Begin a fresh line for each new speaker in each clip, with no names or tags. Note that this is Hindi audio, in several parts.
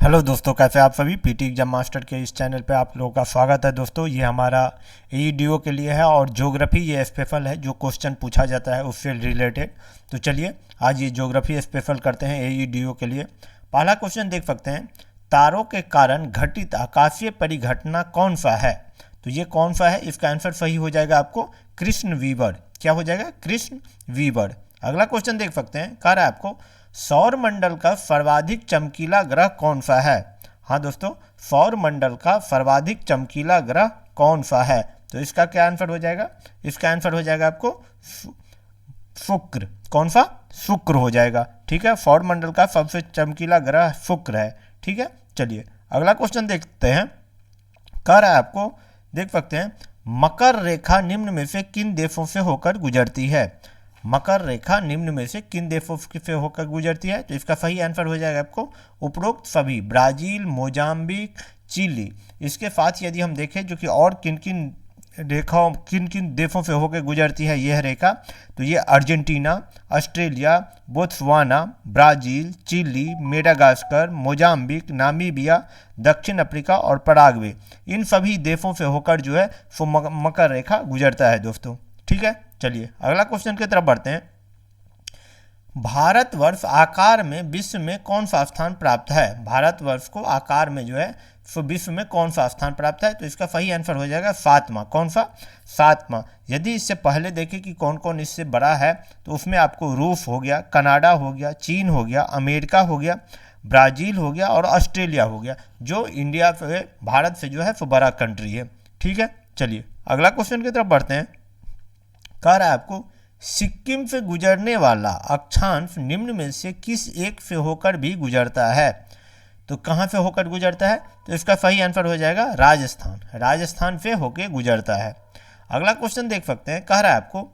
हेलो दोस्तों, कैसे आप सभी। पीटी एग्जाम मास्टर के इस चैनल पे आप लोगों का स्वागत है। दोस्तों, ये हमारा एईडीओ के लिए है और ज्योग्राफी ये स्पेशल है, जो क्वेश्चन पूछा जाता है उससे रिलेटेड। तो चलिए आज ये ज्योग्राफी स्पेशल करते हैं एईडीओ के लिए। पहला क्वेश्चन देख सकते हैं, तारों के कारण घटित आकाशीय परिघटना कौन सा है। तो ये कौन सा है, इसका आंसर सही हो जाएगा आपको कृष्ण वीवर। क्या हो जाएगा? कृष्ण वीवर। अगला क्वेश्चन देख सकते हैं, कह रहा है आपको सौर मंडल का सर्वाधिक चमकीला ग्रह कौन सा है। हाँ दोस्तों, सौर मंडल का सर्वाधिक चमकीला ग्रह कौन सा है। तो इसका क्या आंसर हो जाएगा? इसका आंसर हो जाएगा आपको शुक्र। कौन सा? शुक्र हो जाएगा। ठीक है, सौर मंडल का सबसे चमकीला ग्रह शुक्र है। ठीक है, चलिए अगला क्वेश्चन देखते हैं। कह रहा है आपको, देख सकते हैं, मकर रेखा निम्न में से किन देशों से होकर गुजरती है। मकर रेखा निम्न में से किन देशों से होकर गुजरती है। तो इसका सही आंसर हो जाएगा आपको उपरोक्त सभी, ब्राजील, मोजाम्बिक, चिली। इसके साथ यदि हम देखें जो कि और किन किन रेखाओं, किन किन देशों से होकर गुजरती है यह रेखा, तो ये Argentina, Australia, Botswana, Brazil, Chile, Madagascar, Mozambique, Namibia, दक्षिण अफ्रीका और पराग्वे, इन सभी देशों से होकर जो है वो मकर रेखा गुजरता है दोस्तों। ठीक है, चलिए अगला क्वेश्चन की तरफ बढ़ते हैं। भारतवर्ष आकार में विश्व में कौन सा स्थान प्राप्त है। भारतवर्ष को आकार में जो है सो विश्व में कौन सा स्थान प्राप्त है। तो इसका सही आंसर हो जाएगा सातवां। कौन सा? सातवां। यदि इससे पहले देखें कि कौन कौन इससे बड़ा है, तो उसमें आपको रूस हो गया, कनाडा हो गया, चीन हो गया, अमेरिका हो गया, ब्राज़ील हो गया और ऑस्ट्रेलिया हो गया, जो इंडिया से, भारत से जो है वो बड़ा कंट्री है। ठीक है, चलिए अगला क्वेश्चन की तरफ बढ़ते हैं। कह रहा है आपको सिक्किम से गुजरने वाला अक्षांश निम्न में से किस एक से होकर भी गुजरता है। तो कहाँ से होकर गुजरता है? तो इसका सही आंसर हो जाएगा राजस्थान। राजस्थान से होकर गुजरता है। अगला क्वेश्चन देख सकते हैं। कह रहा है आपको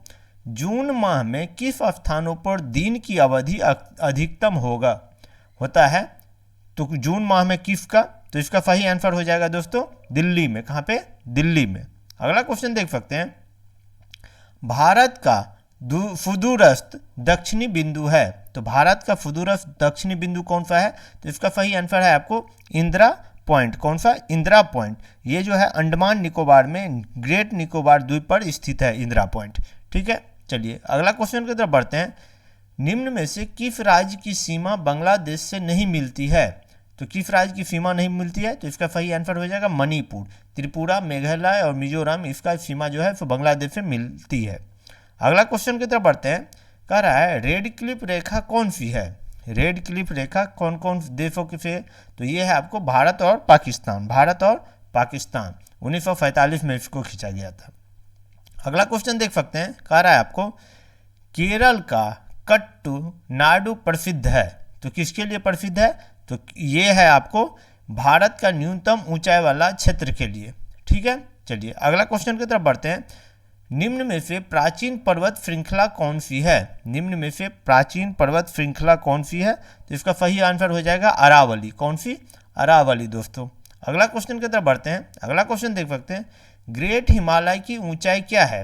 जून माह में किस स्थानों पर दिन की अवधि अधिकतम होता है। तो जून माह में किसका? तो इसका सही आंसर हो जाएगा दोस्तों दिल्ली में। कहाँ पे? दिल्ली में। अगला क्वेश्चन देख सकते हैं, भारत का सुदूरस्थ दक्षिणी बिंदु है। तो भारत का सुदूरस्थ दक्षिणी बिंदु कौन सा है? तो इसका सही आंसर है आपको इंदिरा पॉइंट। कौन सा? इंदिरा पॉइंट। ये जो है अंडमान निकोबार में, ग्रेट निकोबार द्वीप पर स्थित है इंदिरा पॉइंट। ठीक है, चलिए अगला क्वेश्चन की तरफ बढ़ते हैं। निम्न में से किस राज्य की सीमा बांग्लादेश से नहीं मिलती है। तो किस राज्य की सीमा नहीं मिलती है? तो इसका सही आंसर हो जाएगा मणिपुर। त्रिपुरा, मेघालय और मिजोरम, इसका सीमा जो है वो बांग्लादेश से मिलती है। अगला क्वेश्चन की तरफ बढ़ते हैं। कह रहा है रेड क्लिफ रेखा कौन सी है। रेड क्लिफ रेखा कौन कौन देशों की से? तो ये है आपको भारत और पाकिस्तान। भारत और पाकिस्तान 1947 में इसको खींचा गया था। अगला क्वेश्चन देख सकते हैं। कह रहा है आपको केरल का कट्टू नाडु प्रसिद्ध है। तो किसके लिए प्रसिद्ध है? तो ये है आपको भारत का न्यूनतम ऊंचाई वाला क्षेत्र के लिए। ठीक है, चलिए अगला क्वेश्चन की तरफ बढ़ते हैं। निम्न में से प्राचीन पर्वत श्रृंखला कौन सी है। निम्न में से प्राचीन पर्वत श्रृंखला कौन सी है? तो इसका सही आंसर हो जाएगा अरावली। कौन सी? अरावली दोस्तों। अगला क्वेश्चन की तरफ बढ़ते हैं। अगला क्वेश्चन देख सकते हैं, ग्रेट हिमालय की ऊंचाई क्या है।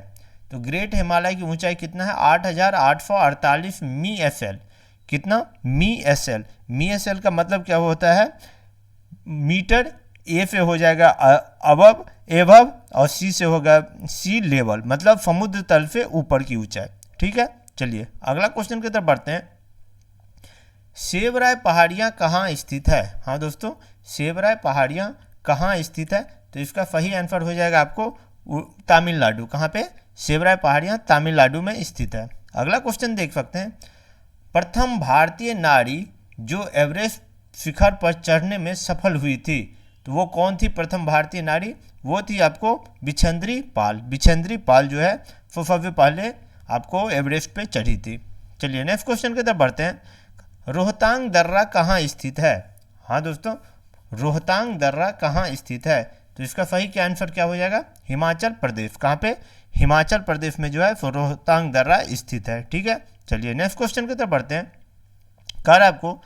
तो ग्रेट हिमालय की ऊंचाई कितना है? 8,848 मी एस एल। कितना? मी एस एल। मी एस एल का मतलब क्या होता है? मीटर। ए से हो जाएगा अबव, एवव, और सी से होगा सी लेवल, मतलब समुद्र तल से ऊपर की ऊंचाई। ठीक है, चलिए अगला क्वेश्चन की तरफ बढ़ते हैं। सेवराय पहाड़ियाँ कहाँ स्थित है। हाँ दोस्तों, सेवराय पहाड़ियाँ कहाँ स्थित है? तो इसका सही आंसर हो जाएगा आपको तमिलनाडु। कहाँ पे? सेवराय पहाड़ियाँ तमिलनाडु में स्थित है। अगला क्वेश्चन देख सकते हैं, प्रथम भारतीय नारी जो एवरेस्ट शिखर पर चढ़ने में सफल हुई थी, तो वो कौन थी प्रथम भारतीय नारी? वो थी आपको बिछंद्री पाल। बिछंद्री पाल जो है वो सबसे पहले आपको एवरेस्ट पे चढ़ी थी। चलिए नेक्स्ट क्वेश्चन की तरफ बढ़ते हैं। रोहतांग दर्रा कहाँ स्थित है। हाँ दोस्तों, रोहतांग दर्रा कहाँ स्थित है? तो इसका सही क्या आंसर क्या हो जाएगा? हिमाचल प्रदेश। कहाँ पे? हिमाचल प्रदेश में जो है वो रोहतांग दर्रा स्थित है। ठीक है, चलिए नेक्स्ट क्वेश्चन की तरफ बढ़ते हैं। कह रहा है आपको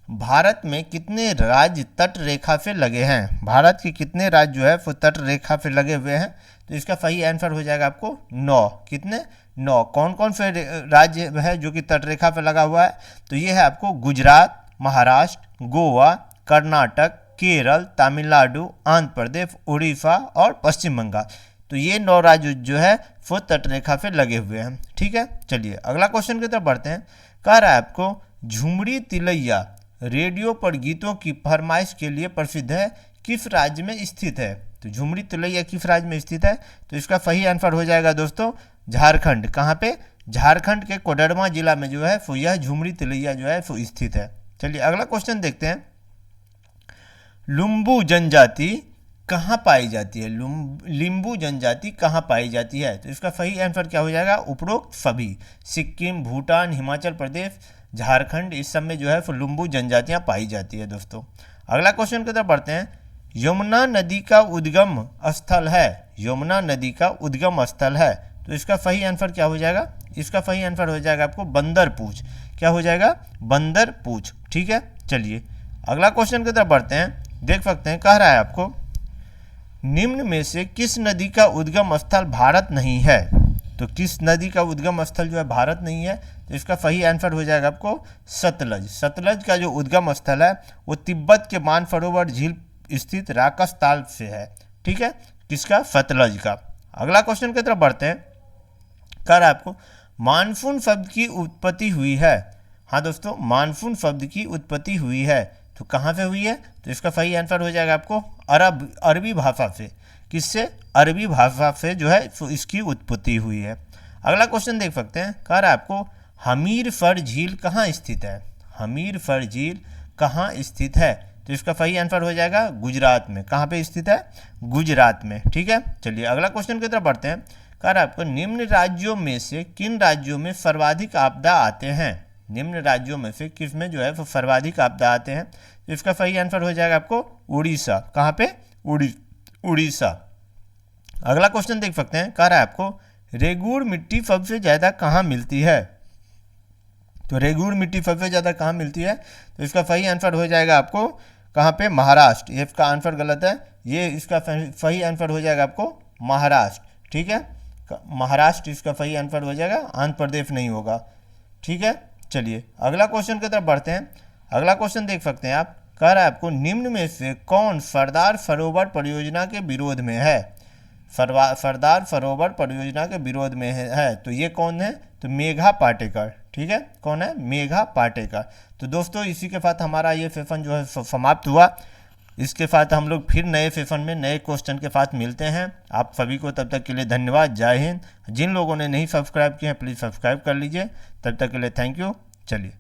भारत में कितने राज्य तट रेखा से लगे हैं। भारत के कितने राज्य जो है वो तट रेखा से लगे हुए हैं। तो इसका सही आंसर हो जाएगा आपको 9। कितने? 9। कौन कौन से राज्य है जो कि तट रेखा पर लगा हुआ है? तो ये है आपको गुजरात, महाराष्ट्र, गोवा, कर्नाटक, केरल, तमिलनाडु, आंध्र प्रदेश, उड़ीसा और पश्चिम बंगाल। तो ये 9 राज्य जो है वो तटरेखा पे लगे हुए हैं। ठीक है, चलिए अगला क्वेश्चन की तरफ बढ़ते हैं। कह रहा है आपको झुमरी तिलैया रेडियो पर गीतों की फरमाइश के लिए प्रसिद्ध है, किस राज्य में स्थित है? तो झुमरी तिलैया किस राज्य में स्थित है? तो इसका सही आंसर हो जाएगा दोस्तों झारखंड। कहाँ पे? झारखंड के कोडरमा जिला में जो है वो यह झुमरी तिलैया जो है वो स्थित है। चलिए अगला क्वेश्चन देखते हैं। लुम्बू जनजाति कहाँ पाई जाती है? लिम्बू जनजाति कहाँ पाई जाती है? तो इसका सही आंसर क्या हो जाएगा? उपरोक्त सभी, सिक्किम, भूटान, हिमाचल प्रदेश, झारखंड, इस सब में जो है वो लुम्बू जनजातियाँ पाई जाती है दोस्तों। अगला क्वेश्चन की तरफ बढ़ते हैं। यमुना नदी का उद्गम स्थल है, यमुना नदी का उद्गम स्थल है, तो इसका सही आंसर क्या हो जाएगा? इसका सही आंसर हो जाएगा आपको बंदरपूछ। क्या हो जाएगा? बंदरपूछ। ठीक है, चलिए अगला क्वेश्चन की तरफ बढ़ते हैं। देख सकते हैं, कह रहा है आपको निम्न में से किस नदी का उद्गम स्थल भारत नहीं है? तो किस नदी का उद्गम स्थल जो है भारत नहीं है? तो इसका सही आंसर हो जाएगा आपको सतलज। सतलज का जो उद्गम स्थल है वो तिब्बत के मानसरोवर झील स्थित राकस ताल से है। ठीक है, किसका? सतलज का। अगला क्वेश्चन की तरफ बढ़ते हैं। कह रहा है आपको मानसून शब्द की उत्पत्ति हुई है। हाँ दोस्तों, मानसून शब्द की उत्पत्ति हुई है, तो कहाँ से हुई है? तो इसका सही आंसर हो जाएगा आपको अरबी भाषा से। किससे? अरबी भाषा से जो है तो इसकी उत्पत्ति हुई है। अगला क्वेश्चन देख सकते हैं। कह रहा है आपको हमीरसर झील कहाँ स्थित है? हमीरसर झील कहाँ स्थित है? तो इसका सही आंसर हो जाएगा गुजरात में। कहाँ पे स्थित है? गुजरात में। ठीक है, चलिए अगला क्वेश्चन की तरफ बढ़ते हैं। कह रहा है आपको निम्न राज्यों में से किन राज्यों में सर्वाधिक आपदा आते हैं? निम्न राज्यों में से किस में जो है वो सर्वाधिक आपदा आते हैं? तो इसका सही आंसर हो जाएगा आपको उड़ीसा। कहाँ पे? उड़ीसा। अगला क्वेश्चन देख सकते हैं। कह रहा है आपको रेगुड़ मिट्टी सबसे ज़्यादा कहाँ मिलती है? तो रेगुड़ मिट्टी सबसे ज़्यादा कहाँ मिलती है? तो इसका सही आंसर हो जाएगा आपको कहाँ पे? महाराष्ट्र। ये इसका आंसर गलत है, ये इसका सही आंसर हो जाएगा आपको महाराष्ट्र। ठीक है, महाराष्ट्र इसका सही आंसर हो जाएगा, आंध्र प्रदेश नहीं होगा। ठीक है, चलिए अगला क्वेश्चन की तरफ बढ़ते हैं। अगला क्वेश्चन देख सकते हैं आप। कह रहा है आपको निम्न में से कौन सरदार सरोवर परियोजना के विरोध में है? सरदार सरोवर परियोजना के विरोध में है, तो ये कौन है? तो मेघा पाटेकर। ठीक है, कौन है? मेघा पाटेकर। तो दोस्तों इसी के साथ हमारा ये सेशन जो है समाप्त हुआ। इसके साथ हम लोग फिर नए सेशन में नए क्वेश्चन के साथ मिलते हैं। आप सभी को तब तक के लिए धन्यवाद। जय हिंद। जिन लोगों ने नहीं सब्सक्राइब किए हैं प्लीज़ सब्सक्राइब कर लीजिए। तब तक के लिए थैंक यू। चलिए।